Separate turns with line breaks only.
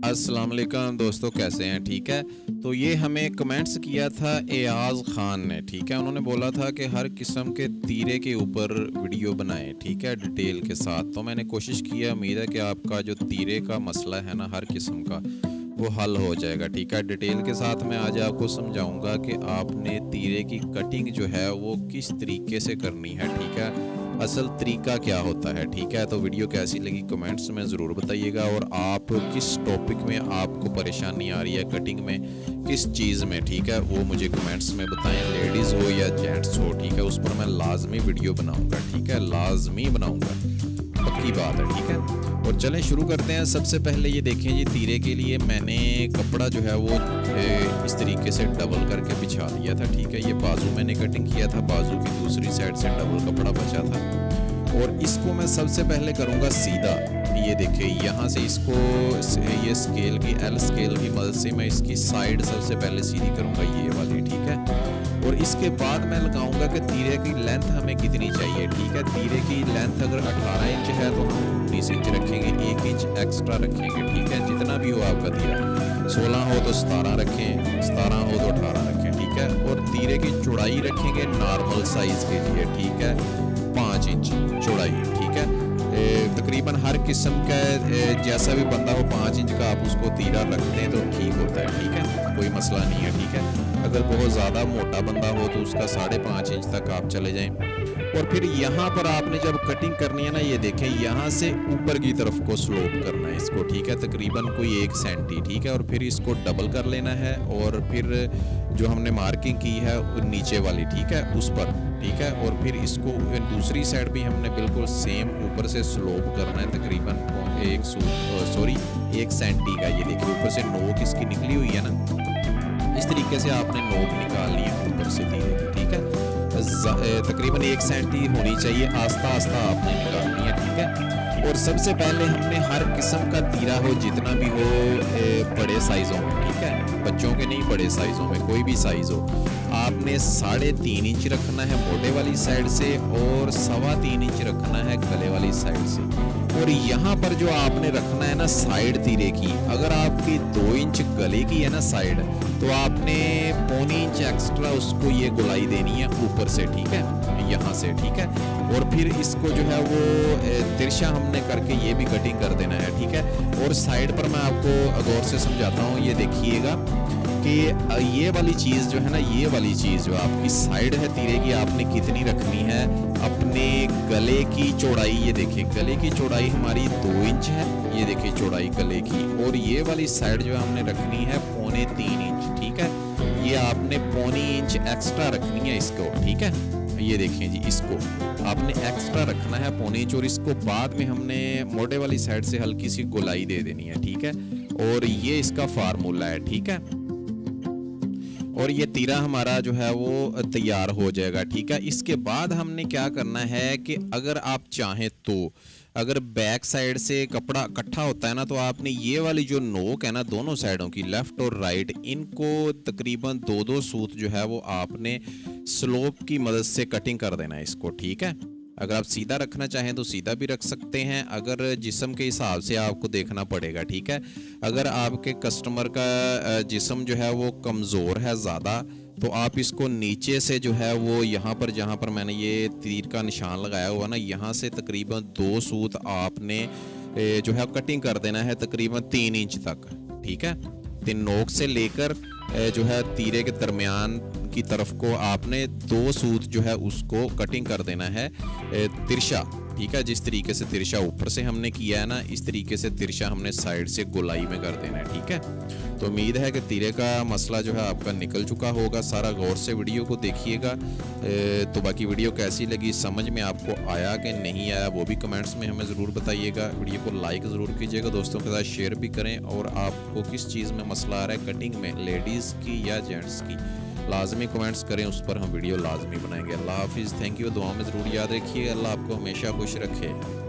अस्सलाम वालेकुम दोस्तों, कैसे हैं? ठीक है। तो ये हमें कमेंट्स किया था एयाज़ ख़ान ने, ठीक है। उन्होंने बोला था कि हर किस्म के तीरे के ऊपर वीडियो बनाएं, ठीक है, डिटेल के साथ। तो मैंने कोशिश किया, उम्मीद है कि आपका जो तीरे का मसला है ना हर किस्म का, वो हल हो जाएगा, ठीक है। डिटेल के साथ मैं आज आपको समझाऊंगा कि आपने तीरे की कटिंग जो है वो किस तरीके से करनी है, ठीक है। असल तरीका क्या होता है, ठीक है। तो वीडियो कैसी लगी कमेंट्स में ज़रूर बताइएगा, और आप किस टॉपिक में आपको परेशानी आ रही है कटिंग में, किस चीज़ में, ठीक है, वो मुझे कमेंट्स में बताएं। लेडीज़ हो या जेंट्स हो, ठीक है, उस पर मैं लाजमी वीडियो बनाऊंगा, ठीक है, लाजमी बनाऊंगा, पक्की बात है, ठीक है। और चलें शुरू करते हैं। सबसे पहले ये देखें जी, तीरे के लिए मैंने कपड़ा जो है वो इस तरीके से डबल करके बिछा दिया था, ठीक है। ये बाजू मैंने कटिंग किया था, बाजू की दूसरी साइड से डबल कपड़ा बचा था, और इसको मैं सबसे पहले करूँगा सीधा। ये देखिए, यहाँ से इसको ये स्केल की एल स्केल की मदद से मैं इसकी साइड सबसे पहले सीधी करूँगा, ये वाली, ठीक है। और इसके बाद मैं लगाऊंगा कि तीरे की लेंथ हमें कितनी चाहिए, ठीक है। तीरे की लेंथ अगर 18 इंच है तो हम 19 इंच रखेंगे, 1 इंच एक्स्ट्रा रखेंगे, ठीक है, जितना भी हो आपका तीरा। 16 हो तो 17 रखें, 17 हो तो 18 रखें, ठीक है। और तीरे की चौड़ाई रखेंगे नॉर्मल साइज के लिए, ठीक है, 5 इंच चौड़ाई, ठीक है। तकरीबन हर किस्म का जैसा भी बंदा हो 5 इंच का आप उसको तीरा रख दें तो ठीक होता है, ठीक है, कोई मसला नहीं है, ठीक है। अगर बहुत ज़्यादा मोटा बंदा हो तो उसका 5.5 इंच तक आप चले जाएं। और फिर यहाँ पर आपने जब कटिंग करनी है ना, ये देखें, यहाँ से ऊपर की तरफ को स्लोप करना है इसको, ठीक है, तकरीबन कोई 1 सेंटी, ठीक है। और फिर इसको डबल कर लेना है, और फिर जो हमने मार्किंग की है नीचे वाली, ठीक है, उस पर, ठीक है। और फिर इसको दूसरी साइड भी हमने बिल्कुल सेम ऊपर से स्लोप करना है, तकरीबन 1 सेंटी का। ये देखिए, ऊपर से नोक इसकी निकली हुई है ना, इस तरीके से आपने नोक निकालनी है ऊपर से तीरे की, ठीक है। तकरीबन 1 सेंटी होनी चाहिए, आस्ता आस्ता आपने निकालनी है, ठीक है। और सबसे पहले हमने हर किस्म का तीरा हो, जितना भी हो, बड़े साइज़ों में, ठीक है, बच्चों के नहीं, बड़े साइज़ों में, कोई भी साइज़ हो, आपने 3.5 इंच रखना है मोटे वाली साइड से, और 3.25 इंच रखना है गले वाली साइड से। और यहाँ पर जो आपने रखना है ना साइड तीरे की, अगर आपकी 2 इंच गले की है ना साइड, तो आपने 1.25 इंच एक्स्ट्रा उसको ये गोलाई देनी है ऊपर से, ठीक है, यहाँ से, ठीक है। और फिर इसको जो है वो तिरछा हमने करके ये भी कटिंग कर देना है, ठीक है। और साइड पर मैं आपको गौर से समझाता हूँ, ये देखिएगा कि ये वाली चीज़ जो है ना, ये वाली चीज़ जो आपकी साइड है तीरे की, आपने कितनी रखनी है अपने गले की चौड़ाई। ये देखिए, गले की चौड़ाई हमारी 2 इंच है, ये देखिए चौड़ाई गले की, और ये वाली साइड जो हमने रखनी है 3.25 इंच, ठीक है। ये आपने 1.25 इंच एक्स्ट्रा रखनी है इसको, ठीक है। ये देखें जी, इसको आपने एक्स्ट्रा रखना है 1.25 इंच, और इसको बाद में हमने मोटे वाली साइड से हल्की सी गोलाई दे देनी है, ठीक है। और ये इसका फार्मूला है, ठीक है। और ये तीरा हमारा जो है वो तैयार हो जाएगा, ठीक है। इसके बाद हमने क्या करना है कि अगर आप चाहें तो, अगर बैक साइड से कपड़ा इकट्ठा होता है ना, तो आपने ये वाली जो नोक है ना दोनों साइडों की, लेफ्ट और राइट, इनको तकरीबन 2-2 सूत जो है वो आपने स्लोप की मदद से कटिंग कर देना है इसको, ठीक है। अगर आप सीधा रखना चाहें तो सीधा भी रख सकते हैं, अगर जिस्म के हिसाब से आपको देखना पड़ेगा, ठीक है। अगर आपके कस्टमर का जिस्म जो है वो कमज़ोर है ज़्यादा, तो आप इसको नीचे से जो है वो यहाँ पर, जहाँ पर मैंने ये तीर का निशान लगाया हुआ ना, यहाँ से तकरीबन 2 सूत आपने जो है कटिंग कर देना है, तकरीबन 3 इंच तक, ठीक है। 3 नोक से लेकर जो है तीरे के दरमियान की तरफ को आपने 2 सूत जो है उसको कटिंग कर देना है तिरछा, ठीक है। जिस तरीके से तिरछा ऊपर से हमने किया है ना, इस तरीके से तिरछा हमने साइड से गोलाई में कर देना है, ठीक है। तो उम्मीद है कि तीरे का मसला जो है आपका निकल चुका होगा सारा। गौर से वीडियो को देखिएगा। तो बाकी वीडियो कैसी लगी, समझ में आपको आया कि नहीं आया, वो भी कमेंट्स में हमें ज़रूर बताइएगा। वीडियो को लाइक ज़रूर कीजिएगा, दोस्तों के साथ शेयर भी करें। और आपको किस चीज़ में मसला आ रहा है कटिंग में, लेडीज़ की या जेंट्स की, लाजमी कमेंट्स करें, उस पर हम वीडियो लाजमी बनाएंगे। अल्लाह हाफिज़, थैंक यू। दुआ में ज़रूर याद रखिए। अल्लाह आपको हमेशा खुश रखे।